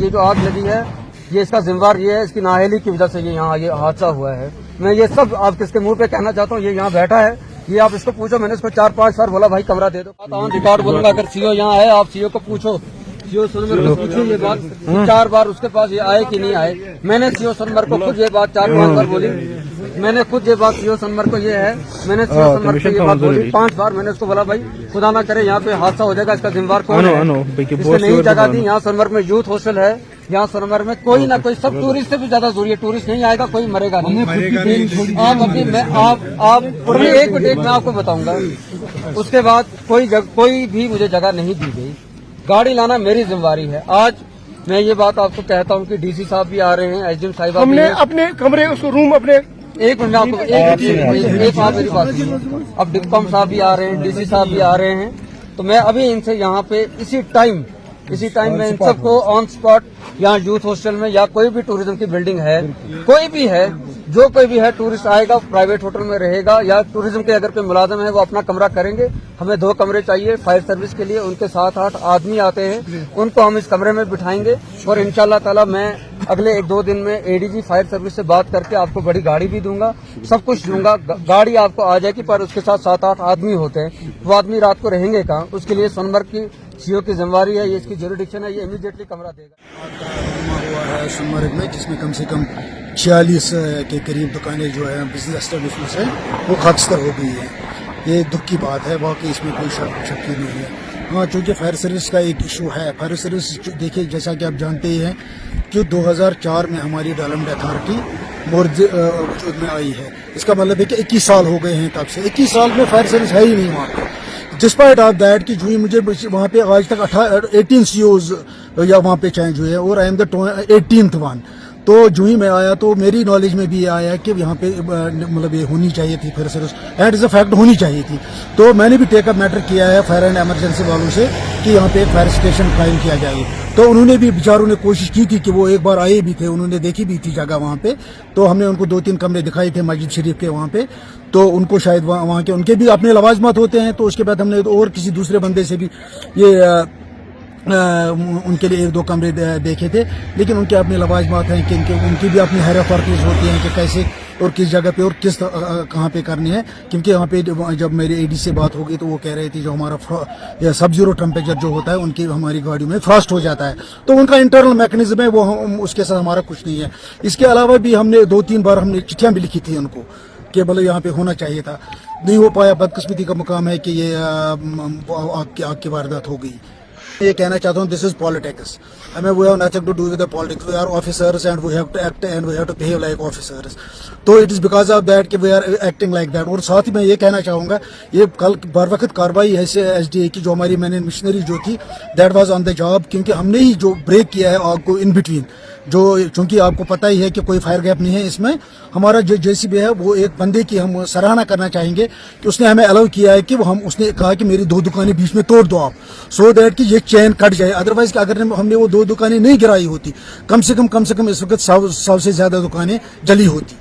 ये जो आग लगी है ये इसका जिम्मेवार ये है, इसकी नाअहली की वजह से ये यहाँ ये हादसा हुआ है। मैं ये सब आप किसके मुंह पे कहना चाहता हूँ, ये यहाँ बैठा है, ये आप इसको पूछो। मैंने इसको 4-5 बार बोला भाई कमरा दे दो, रिकॉर्ड बोलूंगा। अगर सीओ यहाँ है आप सीओ को पूछो, सीओ सोनमर्ग को पूछो ये बात 4 बार उसके पास ये आए कि नहीं आए। मैंने सीओ सोनमर्ग को खुद ये बात 4-5 बार बोली। मैंने खुद ये बात सीओ सोनमर्ग को ये है, मैंने सीओ सोनमर्ग को ये बात बोली 5 बार। मैंने उसको बोला भाई खुदा ना करे यहाँ पे हादसा हो जाएगा, इसका जिम्मेवार कौन है। इसने नई जगह दी, यहाँ सोनमर्ग में यूथ हॉस्टल है, यहाँ सोनमर्ग में कोई ना कोई, सब टूरिस्ट से भी ज्यादा जरूरी है, टूरिस्ट नहीं आएगा कोई मरेगा नहीं। आप अभी मैं आप एक मिनट मैं आपको बताऊंगा। उसके बाद कोई भी मुझे जगह नहीं दी गई, गाड़ी लाना मेरी जिम्मेवारी है। आज मैं ये बात आपको कहता हूँ कि डीसी साहब भी आ रहे हैं, एसडीएम साहिब हमने अपने कमरे उसको रूम अपने एक मिनट आपको एक आप मेरी बात सुनिए। अब डिस्कॉम साहब भी आ रहे हैं, डीसी साहब भी आ रहे हैं, तो मैं अभी इनसे यहाँ पे इसी टाइम में इन सबको ऑन स्पॉट यहाँ यूथ हॉस्टल में या कोई भी टूरिज्म की बिल्डिंग है, कोई भी है, जो कोई भी है टूरिस्ट आएगा प्राइवेट होटल में रहेगा या टूरिज्म के अगर कोई मुलाजिम है वो अपना कमरा करेंगे। हमें 2 कमरे चाहिए फायर सर्विस के लिए, उनके 7-8 आदमी आते हैं, उनको हम इस कमरे में बिठाएंगे और इंशाल्लाह ताला मैं अगले 1-2 दिन में एडीजी फायर सर्विस से बात करके आपको बड़ी गाड़ी भी दूंगा, सब कुछ दूंगा। गाड़ी आपको आ जाएगी, पर उसके साथ 7-8 आदमी होते हैं, वो आदमी रात को रहेंगे कहाँ, उसके लिए सोनमर्ग की सीओ की जिम्मेवारी है, ये इसकी ज्यूरिडिक्शन है, ये इमीडिएटली कमरा देगा। हुआ है सोनमर्ग में, जिसमें कम से कम 46 के करीब दुकानें जो है बिजनेस एस्टेब्लिशमेंट है वो खाकस्तर हो गई है। ये दुख की बात है, बाकी इसमें कोई शक ही नहीं है। हाँ, चूँकि फायर सर्विस का एक इशू है, फायर सर्विस देखिए जैसा कि आप जानते ही हैं कि 2004 में हमारी डेवलपमेंट अथॉरिटी वजूद में आई है। इसका मतलब है कि 21 साल हो गए हैं तब से, 21 साल में फायर सर्विस है ही नहीं वहाँ पे। डिस्पाइट ऑफ दैट कि जो मुझे वहाँ पे आज तक 18 COs या वहाँ पे चेंज हुए और I am the 18th one. तो जो ही मैं आया तो मेरी नॉलेज में भी ये आया कि यहाँ पे मतलब ये होनी चाहिए थी fire service, and is a fact होनी चाहिए थी। तो मैंने भी टेकअप मैटर किया है फायर एंड एमरजेंसी वालों से कि यहाँ पे एक फायर स्टेशन कायम किया जाए। तो उन्होंने भी बेचारों ने कोशिश की थी कि वो एक बार आए भी थे, उन्होंने देखी भी थी जगह वहाँ पे। तो हमने उनको 2-3 कमरे दिखाए थे मस्जिद शरीफ के वहाँ पे, तो उनको शायद वहाँ के उनके भी अपने लवाजमात होते हैं। तो उसके बाद हमने और किसी दूसरे बंदे से भी ये उनके लिए 1-2 कमरे देखे थे, लेकिन उनके अपने लवाजमात हैं कि उनकी भी अपनी हायर अथॉरिटीज होती हैं कि कैसे और किस जगह पे और किस कहाँ पे करनी है। क्योंकि यहाँ पे जब मेरे एडी से बात होगी तो वो कह रहे थे जो हमारा सब जीरो टेम्परेचर जो होता है उनकी हमारी गाड़ियों में फ्रॉस्ट हो जाता है, तो उनका इंटरनल मैकेनिज्म है वो, उसके साथ हमारा कुछ नहीं है। इसके अलावा भी हमने 2-3 बार हमने चिट्ठियाँ भी लिखी थी उनको कि मतलब यहाँ पे होना चाहिए था, नहीं हो पाया। बदकिस्मती का मुकाम है कि ये आग की वारदात हो गई। ये कहना चाहता हूँ, दिस इज पॉलिटिक्स। हमें we have nothing to do with the politics, we are officers and we have to act and we have to behave like officers. तो it is because of that कि we are acting like that. और साथ ही मैं ये कहना चाहूँगा, ये कल बर वक्त कार्रवाई ऐसे SDA की जो हमारी मैंने मिशनरी जो थी that was on the job, क्योंकि हमने ही जो ब्रेक किया है आग को इन बिटवीन। जो चूंकि आपको पता ही है कि कोई फायर गैप नहीं है इसमें, हमारा जो JCB है वो एक बंदे की हम सराहना करना चाहेंगे कि उसने हमें अलाउ किया है कि उसने कहा कि मेरी 2 दुकानें बीच में तोड़ दो आप, सो दैट कि ये चेन कट जाए। अदरवाइज अगर हमने वो 2 दुकानें नहीं गिराई होती, कम से कम इस वक्त 100 से ज्यादा दुकानें जली होती।